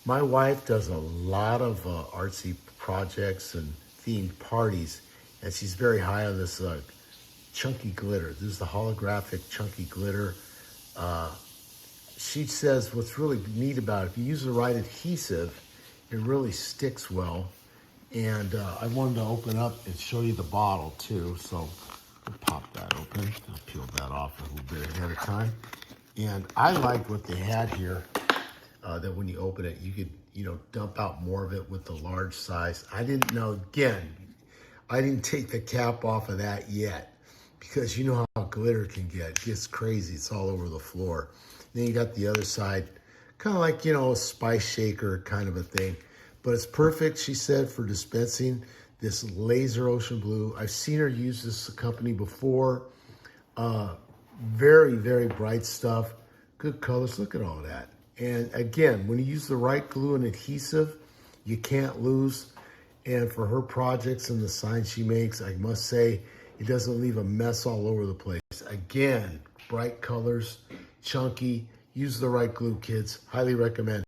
My wife does a lot of artsy projects and themed parties, and she's very high on this chunky glitter. This is the holographic chunky glitter. Uh, she says what's really neat about it, if you use the right adhesive, it really sticks well. And I wanted to open up and show you the bottle too. So we'll pop that open. I'll peel that off a little bit ahead of time. And I like what they had here, that when you open it, you could, dump out more of it with the large size. I didn't know, again, I didn't take the cap off of that yet, because you know how glitter can get. It gets crazy. It's all over the floor. Then you got the other side, kind of like, a spice shaker kind of a thing. But it's perfect, she said, for dispensing this laser ocean blue. I've seen her use this company before. Very, very bright stuff. Good colors. Look at all that. And again, when you use the right glue and adhesive, you can't lose. And for her projects and the signs she makes, I must say, it doesn't leave a mess all over the place. Again, bright colors, chunky. Use the right glue, kids. Highly recommend.